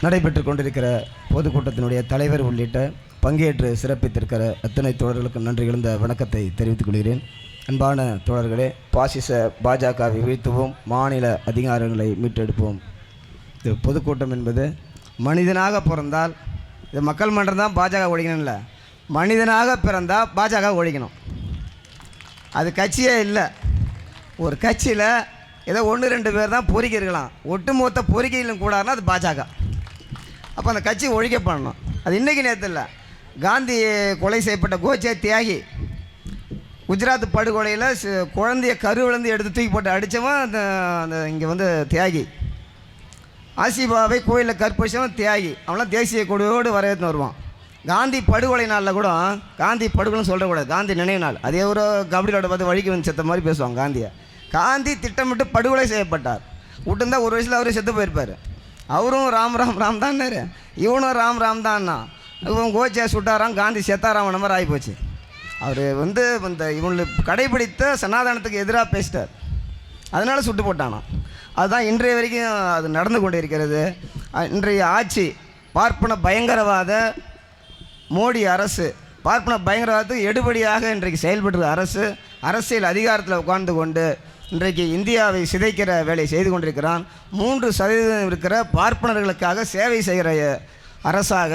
நடைபெற்று கொண்டிருக்கிற பொதுக்கூட்டத்தினுடைய தலைவர் உள்ளிட்ட பங்கேற்று சிறப்பித்திருக்கிற அத்தனை தோழர்களுக்கு நன்றி கலந்த வணக்கத்தை தெரிவித்துக் கொள்கிறேன். அன்பான தோழர்களே, பாசிச பாஜகவை வீழ்த்துவோம், மாநில அதிகாரங்களை மீட்டெடுப்போம். இது பொதுக்கூட்டம் என்பது மனிதனாக பிறந்தால் இது மக்கள் மன்றம் தான் பாஜக ஒழிக்கணும் இல்லை, மனிதனாக பிறந்தால் பாஜக ஒழிக்கணும். அது கட்சியே இல்லை. ஒரு கட்சியில் ஏதோ 1-2 பேர் தான் பொறிக்கை இருக்கலாம், ஒட்டுமொத்த பொறிக்கையிலும் கூடாதுன்னா அது பாஜக. அப்போ அந்த கட்சி ஒழிக்கப்படணும். அது இன்றைக்கி நேற்று இல்லை, காந்தி கொலை செய்யப்பட்ட கோச்சே தியாகி, குஜராத் படுகொலையில் குழந்தைய கருவிலேருந்து எடுத்து தூக்கி போட்டு அடித்தவன் அந்த இங்கே வந்து தியாகி, ஆசிபாவை கோயிலில் கற்பழிச்சவன் தியாகி, அவன்லாம் தேசிய கொடியோடு வரவேற்று வருவான். காந்தி படுகொலை நாளில் கூட காந்தி படுகொலைன்னு சொல்லக்கூடாது, காந்தி நினைவு நாள். அதே ஒரு கபடியோட பார்த்து வழிக்கு வந்து செத்த மாதிரி பேசுவாங்க. காந்தி திட்டமிட்டு படுகொலை செய்யப்பட்டார். விட்டுருந்தா ஒரு வயசில் அவரே செத்து போயிருப்பார். அவரும் ராம் ராம் ராம் தான்னாரு, இவனும் ராம் ராம் தான்னா. இவன் கோச்சை சுட்டாராம், காந்தி செத்தாராம் மாதிரி ஆகிப்போச்சு. அவர் வந்து இந்த இவங்களுக்கு கடைபிடித்த சனாதனத்துக்கு எதிராக பேசிட்டார், அதனால் சுட்டு போட்டானா. அதுதான் இன்றைய வரைக்கும் அது நடந்து கொண்டு இருக்கிறது. இன்றைய ஆட்சி பார்ப்பன பயங்கரவாத மோடி அரசு, பார்ப்பன பயங்கரவாதத்துக்கு எடுபடியாக இன்றைக்கு செயல்படுற அரசு, அரசியல் அதிகாரத்தில் உட்கார்ந்து கொண்டு இன்றைக்கு இந்தியாவை சிதைக்கிற வேலையை செய்து கொண்டிருக்கிறான். 3% இருக்கிற பார்ப்பனர்களுக்காக சேவை செய்கிற அரசாக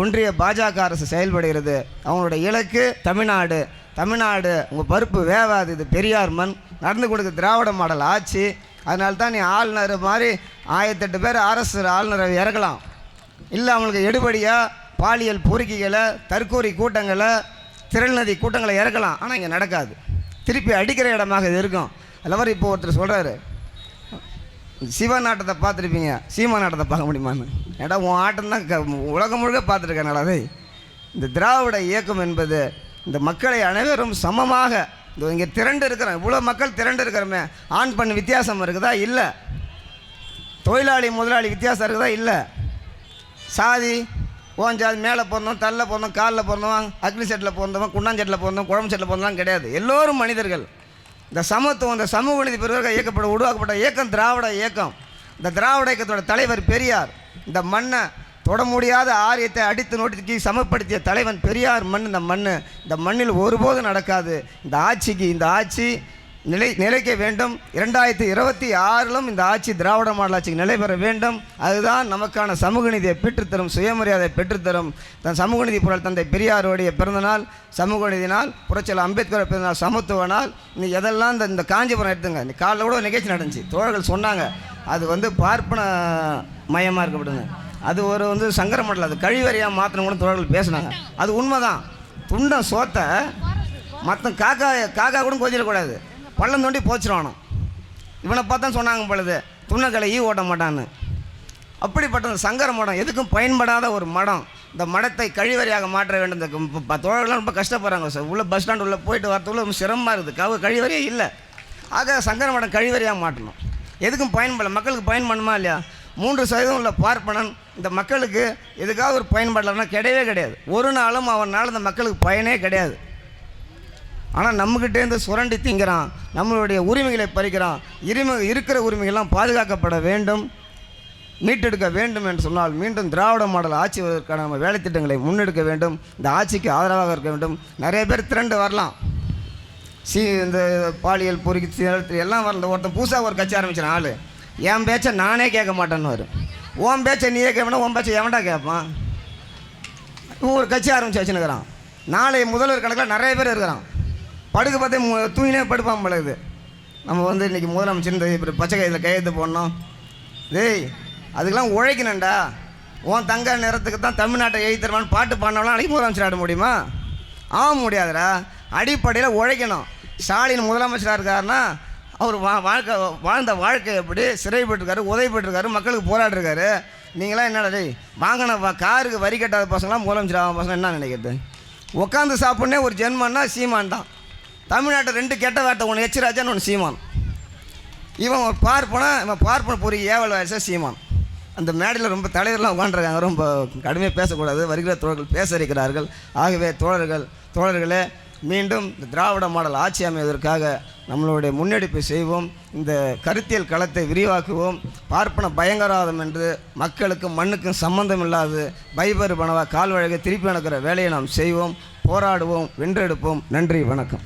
ஒன்றிய பாஜக அரசு செயல்படுகிறது. அவங்களுடைய இலக்கு தமிழ்நாடு. தமிழ்நாடு உங்கள் பருப்பு வேவாது, இது பெரியார் மண், நடந்து கொடுக்க திராவிட மாடல் ஆட்சி. அதனால தான் நீ ஆளுநர் மாதிரி 1008 பேர் அரசு ஆளுநரை இறக்கலாம். இல்லை அவங்களுக்கு எடுபடியாக பாலியல் பொறுக்கிகளை, தற்கூரி கூட்டங்களை, திரள்நதி கூட்டங்களை இறக்கலாம். ஆனால் இங்கே நடக்காது. திருப்பி அடிக்கிற இடமாக இது இருக்கும். அல்லவர் இப்போ ஒருத்தர் சொல்கிறாரு, சிவா நாட்டத்தை பார்த்துருப்பீங்க, சீமா நாட்டத்தை பார்க்க முடியுமான்னு. ஏடா உன் ஆட்டம் தான் உலகம் முழுக்க பார்த்துருக்கேன். இந்த திராவிட இயக்கம் என்பது இந்த மக்களை அனைவரும் சமமாக, இந்த இங்கே திரண்டு இருக்கிறோம், இவ்வளோ மக்கள் திரண்டு இருக்கிறோமே, ஆண் பெண் வித்தியாசம் இருக்குதா? இல்லை. தொழிலாளி முதலாளி வித்தியாசம் இருக்குதா? இல்லை. சாதி ஓஞ்சாதி, மேலே பிறந்தவன், தள்ள பிறந்தவன், காலில் பிறந்தவன், அக்னி செட்டில் பிறந்தவன், குண்ணாஞ்செட்டில் பிறந்தவன், குழம்பு செட்டில் பிறந்தவன் கிடையாது. எல்லோரும் மனிதர்கள். இந்த சமத்துவம், இந்த சமூக நீதி பெறுவதற்காக இயக்கப்பட்ட உருவாக்கப்பட்ட இயக்கம் திராவிட இயக்கம். இந்த திராவிட இயக்கத்தோட தலைவர் பெரியார். இந்த மண்ணை தொட முடியாத ஆரியத்தை அடித்து நோட்டிக்கு சமப்படுத்திய தலைவன் பெரியார் மண். இந்த மண்ணில் ஒருபோதும் நடக்காது. இந்த ஆட்சி நிலைக்க வேண்டும். 2026 இந்த ஆட்சி திராவிட மாடல் ஆட்சிக்கு நிலை பெற வேண்டும். அதுதான் நமக்கான சமூக நீதியை பெற்றுத்தரும், சுயமரியாதை பெற்றுத்தரும். தன் சமூக நீதி பொருள் தந்தை பெரியாருடைய பிறந்தநாள், சமூக நீதி நாள், புரட்சியாளர் அம்பேத்கர் பிறந்தநாள், சமத்துவ நாள். நீ எதெல்லாம் இந்த காஞ்சிபுரம் எடுத்துங்க. இந்த காலையில் கூட நிகழ்ச்சி நடந்துச்சு, தோழர்கள் சொன்னாங்க அது வந்து பார்ப்பன மயமாக இருக்கப்படுது, அது ஒரு சங்கர மண்டலம், அது கழிவறையாக மாற்றணும் கூட தோழர்கள் பேசினாங்க. அது உண்மைதான். துண்டம் சோத்தை மற்ற காக்கா கூட கொதிடக்கூடாது, பள்ளம் தோண்டி போச்சிருவானோ. இவனை பார்த்தா சொன்னாங்க பொழுது துண்ணக்கலை ஓட்ட மாட்டான்னு. அப்படிப்பட்ட சங்கர மடம் எதுக்கும் பயன்படாத ஒரு மடம். இந்த மடத்தை கழிவறையாக மாற்ற வேண்டும். இந்த தோழர்கள்லாம் ரொம்ப கஷ்டப்படுறாங்க சார். உள்ள பஸ் ஸ்டாண்டு உள்ள போயிட்டு வரத்துக்குள்ள சிரமமாக இருக்குது, கழிவறையே இல்லை. ஆக சங்கர மடம் கழிவறையாக மாட்டணும். எதுக்கும் பயன்படல, மக்களுக்கு பயன்படுமா இல்லையா? 3% உள்ள பார்ப்பனன் இந்த மக்களுக்கு எதுக்காக ஒரு பயன்பாடுலன்னா கிடையவே கிடையாது. ஒரு நாளும் அவனால் இந்த மக்களுக்கு பயனே கிடையாது. ஆனால் நம்மக்கிட்டேருந்து சுரண்டி திங்கிறான், நம்மளுடைய உரிமைகளை பறிக்கிறான். இருக்கிற உரிமைகள்லாம் பாதுகாக்கப்பட வேண்டும், மீட்டெடுக்க வேண்டும் என்று சொன்னால் மீண்டும் திராவிட மாடல் ஆட்சி வருவதற்கான நம்ம வேலை திட்டங்களை முன்னெடுக்க வேண்டும். இந்த ஆட்சிக்கு ஆதரவாக இருக்க வேண்டும். நிறைய பேர் திரண்டு வரலாம், இந்த பாலியல் பொறுக்கி எல்லாம் வரல. ஒருத்தன் புதுசாக ஒரு கட்சி ஆரம்பிச்சின ஆள், என் பேச்சை நானே கேட்க மாட்டேன்னு வரும். உன் பேச்சை நீயே கேட்பனா உன் பேச்சை எவன்டா கேட்பான்? ஒரு கட்சி ஆரம்பித்து வச்சுன்னுக்கிறான். நாளை முதல்வர் கணக்கில் நிறைய பேர் இருக்கிறான். படுக்க பார்த்தே தூங்கினே படுப்பான் பழகுது. நம்ம இன்றைக்கி முதலமைச்சர் இந்த பச்சை கையில் கையெழுத்து போடணும். அதுக்கெல்லாம் உழைக்கணும்டா. உன் தங்க நேரத்துக்கு தான் தமிழ்நாட்டை எழுத்துருவான்னு பாட்டு பாடினாலும் அன்றைக்கி முதலமைச்சர் ஆட முடியுமா? ஆக முடியாதுடா. அடிப்படையில் உழைக்கணும். ஸ்டாலின் முதலமைச்சராக இருக்காருன்னா அவர் வாழ்ந்த வாழ்க்கை எப்படி சிறைப்பட்டுருக்காரு, உதவிப்பட்டிருக்காரு, மக்களுக்கு போராடிருக்காரு. நீங்களாம் என்னடா வாங்கின காருக்கு வரி கட்டாத பசங்களாம் முதலமைச்சர் ஆகும் பசங்க என்ன நினைக்கிறது? உட்காந்து சாப்பிட்னே ஒரு ஜென்மன்னா சீமான் தான். தமிழ்நாட்டை 2 கெட்ட வார்த்தை, ஒன்று எச்ராஜான்னு ஒன்று சீமான். இவன் ஒரு பார்ப்பன பொறி ஏவல் வயசா சீமான். அந்த மேடையில் ரொம்ப தலைவர்லாம் உட்காந்துருக்காங்க. ரொம்ப கடுமையாக பேசக்கூடாது, வருகிற தோழர்கள் பேச இருக்கிறார்கள். ஆகவே தோழர்களே மீண்டும் இந்த திராவிட மாடல் ஆட்சி அமைவதற்காக நம்மளுடைய முன்னெடுப்பை செய்வோம். இந்த கருத்தியல் களத்தை விரிவாக்குவோம். பார்ப்பன பயங்கரவாதம் என்று மக்களுக்கும் மண்ணுக்கும் சம்பந்தம் இல்லாது பைபர் பணவா கால் வழங்க திருப்பி நடக்கிற வேலையை நாம் செய்வோம். போராடுவோம், வென்றெடுப்போம். நன்றி, வணக்கம்.